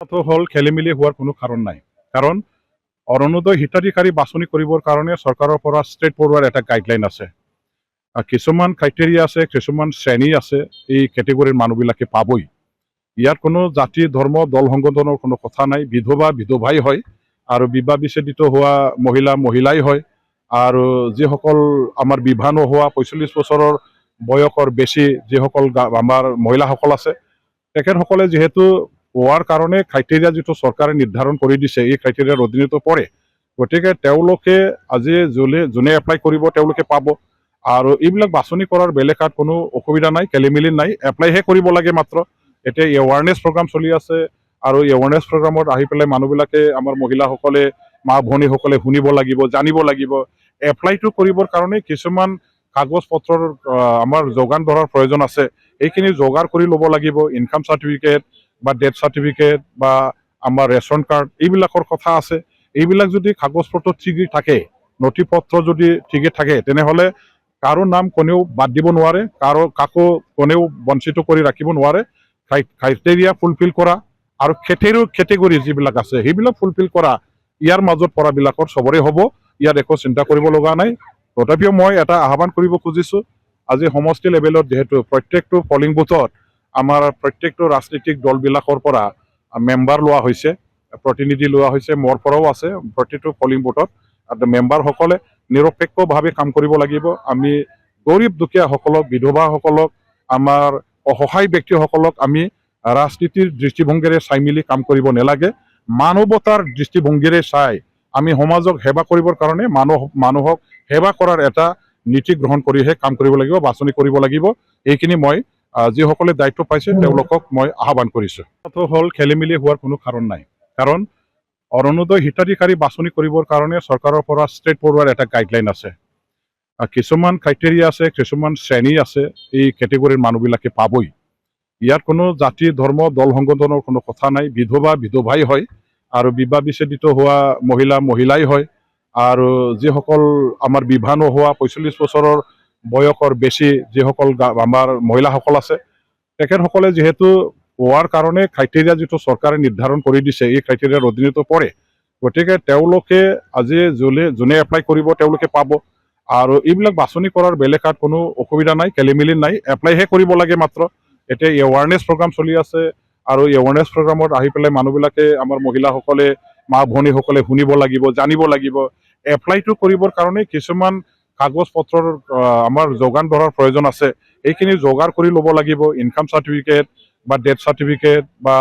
হল খেলিমেলি হোৱাৰ কোনো কাৰণ নাই। কাৰণ অৰুণোদয় হিতাধিকাৰী বাছনি কৰিবৰ কাৰণে চৰকাৰৰ পৰা ষ্ট্ৰেট ফৰৱাৰ্ড এটা গাইডলাইন আছে। কিছুমান ক্ৰাইটেৰিয়া আছে, কিছুমান শ্ৰেণী আছে, এই কেটেগৰীৰ মানুহবিলাকে পাবই। ইয়াত কোনো জাতি, ধৰ্ম, দল সংগঠনৰ কোনো কথা নাই। বিধৱাই হয়, আৰু বিবাহ বিচ্ছেদিত হোৱা মহিলাই হয়, আৰু যিসকল আমাৰ বিবাহ নোহোৱা ৪৫ বছৰৰ বয়সৰ বেছি যিসকল আমাৰ মহিলাসকল আছে, তেখেতসকলে যিহেতু পোৱাৰ কাৰণে ক্ৰাইটেৰিয়া যিটো চৰকাৰে নিৰ্ধাৰণ কৰি দিছে, এই ক্ৰাইটেৰিয়াৰ অধীনত পৰে। গতিকে তেওঁলোকে আজি যোনে এপ্লাই কৰিব তেওঁলোকে পাব। আৰু এইবিলাক বাছনি কৰাৰ বেলেগ কোনো অসুবিধা নাই, খেলিমেলি নাই, এপ্লাইহে কৰিব লাগে মাত্ৰ। এতিয়া এৱাৰনেছ প্ৰগ্ৰাম চলি আছে, আৰু এৱাৰনেছ প্ৰগ্ৰামত আহি পেলাই মানুহবিলাকে, আমাৰ মহিলাসকলে, মা ভনীসকলে শুনিব লাগিব, জানিব লাগিব। এপ্লাইটো কৰিবৰ কাৰণে কিছুমান কাগজ পত্ৰৰ আমাৰ যোগান ধৰাৰ প্ৰয়োজন আছে। এইখিনি যোগাৰ কৰি ল'ব লাগিব। ইনকাম চাৰ্টিফিকেট বা ডেথ চাৰ্টিফিকেট বা আমাৰ ৰেচন কাৰ্ড, এইবিলাকৰ কথা আছে। এইবিলাক যদি কাগজ পত্ৰ ঠিকেই থাকে, নথি পত্ৰ যদি ঠিকে থাকে, তেনেহ'লে কাৰো নাম কোনেও বাদ দিব নোৱাৰে, কাকো কোনেও বঞ্চিত কৰি ৰাখিব নোৱাৰে। ক্ৰাইটেৰিয়া ফুলফিল কৰা আৰু কেটেগৰী যিবিলাক আছে সেইবিলাক ফুলফিল কৰা, ইয়াৰ মাজত পৰাবিলাকৰ চবৰে হ'ব। ইয়াত একো চিন্তা কৰিব লগা নাই। তথাপিও মই এটা আহ্বান কৰিব খুজিছোঁ, আজি সমষ্টি লেভেলত যিহেতু প্ৰত্যেকটো পলিং বুথত আমাৰ প্ৰত্যেকটো ৰাজনৈতিক দলবিলাকৰ পৰা মেম্বাৰ লোৱা হৈছে, প্ৰতিনিধি লোৱা হৈছে, মোৰ পৰাও আছে প্ৰতিটো পলিং বুথত। মেম্বাৰসকলে নিৰপেক্ষভাৱে কাম কৰিব লাগিব। আমি গৰীব দুখীয়াসকলক, বিধৱাসকলক, আমাৰ অসহায় ব্যক্তিসকলক আমি ৰাজনীতিৰ দৃষ্টিভংগীৰে চাই মেলি কাম কৰিব নালাগে। মানৱতাৰ দৃষ্টিভংগীৰে চাই আমি সমাজক সেৱা কৰিবৰ কাৰণে মানুহক সেৱা কৰাৰ এটা নীতি গ্ৰহণ কৰিহে কাম কৰিব লাগিব, বাছনি কৰিব লাগিব। এইখিনি মই যিসকলে দায়িত্ব পাইছে তেওঁলোকক মই আহ্বান কৰিছোঁ। হল খেলিমেলি হোৱাৰ কোনো কাৰণ নাই। কাৰণ অৰুণোদয় হিতাধিকাৰী বাছনি কৰিবৰ কাৰণে চৰকাৰৰ পৰা ষ্ট্ৰেট ফৰৱাৰ্ড এটা গাইডলাইন আছে। কিছুমান ক্ৰাইটেৰিয়া আছে, কিছুমান শ্ৰেণী আছে, এই কেটেগৰীৰ মানুহবিলাকে পাবই। ইয়াত কোনো জাতি, ধৰ্ম, দল সংগঠনৰ কোনো কথা নাই। বিধৱাই হয়, আৰু বিবাহ বিচ্ছেদিত হোৱা মহিলাই হয়, আৰু যিসকল আমাৰ বিবাহ নোহোৱা ৪৫ বছৰৰ বয়সৰ বেছি যিসকল আমাৰ মহিলাসকল আছে, তেখেতসকলে যিহেতু পোৱাৰ কাৰণে ক্ৰাইটেৰিয়া যিটো চৰকাৰে নিৰ্ধাৰণ কৰি দিছে, এই ক্ৰাইটেৰিয়াৰ অধীনত পৰে। গতিকে তেওঁলোকে আজি যোনে এপ্লাই কৰিব তেওঁলোকে পাব। আৰু এইবিলাক বাছনি কৰাৰ বেলেগ কোনো অসুবিধা নাই, খেলিমেলি নাই, এপ্লাইহে কৰিব লাগে মাত্ৰ। এতিয়া এৱাৰনেছ প্ৰগ্ৰাম চলি আছে, আৰু এৱাৰনেছ প্ৰগ্ৰামত আহি পেলাই মানুহবিলাকে, আমাৰ মহিলাসকলে, মা ভনীসকলে শুনিব লাগিব, জানিব লাগিব। এপ্লাইটো কৰিবৰ কাৰণে কিছুমান কাগজ পত্ৰৰ আমাৰ যোগান ধৰাৰ প্ৰয়োজন আছে। এইখিনি যোগাৰ কৰি ল'ব লাগিব। ইনকাম চাৰ্টিফিকেট বা ডেথ চাৰ্টিফিকেট বা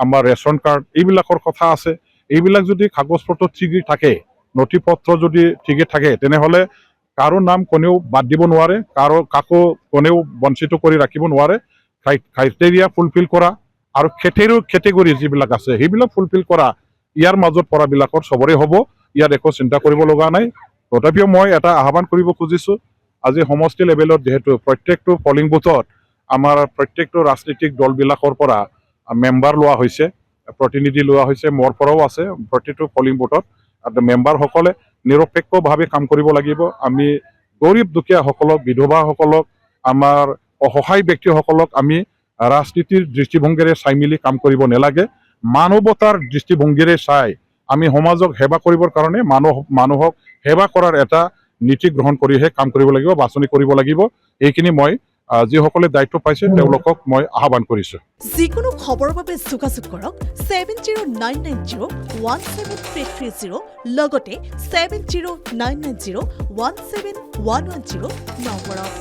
আমাৰ ৰেচন কাৰ্ড, এইবিলাকৰ কথা আছে। এইবিলাক যদি কাগজ পত্ৰ ঠিকেই থাকে, নথি পত্ৰ যদি ঠিকে থাকে, তেনেহ'লে কাৰো নাম কোনেও বাদ দিব নোৱাৰে, কাকো কোনেও বঞ্চিত কৰি ৰাখিব নোৱাৰে। ক্ৰাইটেৰিয়া ফুলফিল কৰা আৰু কেটেগৰী যিবিলাক আছে সেইবিলাক ফুলফিল কৰা, ইয়াৰ মাজত পৰাবিলাকৰ চবৰে হ'ব। ইয়াত একো চিন্তা কৰিব লগা নাই। তথাপিও মই এটা আহ্বান কৰিব খুজিছোঁ, আজি সমষ্টি লেভেলত যিহেতু প্ৰত্যেকটো পলিং বুথত আমাৰ প্ৰত্যেকটো ৰাজনৈতিক দলবিলাকৰ পৰা মেম্বাৰ লোৱা হৈছে, প্ৰতিনিধি লোৱা হৈছে, মোৰ পৰাও আছে প্ৰতিটো পলিং বুথত। মেম্বাৰসকলে নিৰপেক্ষভাৱে কাম কৰিব লাগিব। আমি গৰীব দুখীয়াসকলক, বিধৱাসকলক, আমাৰ অসহায় ব্যক্তিসকলক আমি ৰাজনীতিৰ দৃষ্টিভংগীৰে চাই মেলি কাম কৰিব নালাগে। মানৱতাৰ দৃষ্টিভংগীৰে চাই আমি সমাজক সেৱা কৰিবৰ কাৰণে মানুহক সেৱা কৰাৰ এটা নীতি গ্ৰহণ কৰিহে কাম কৰিব লাগিব, বাছনি কৰিব লাগিব। এইখিনি মই যিসকলে দায়িত্ব পাইছে তেওঁলোকক মই আহ্বান কৰিছোঁ। যিকোনো খবৰৰ বাবে যোগাযোগ কৰক 7099017330 লগতে 7099017110 নম্বৰত।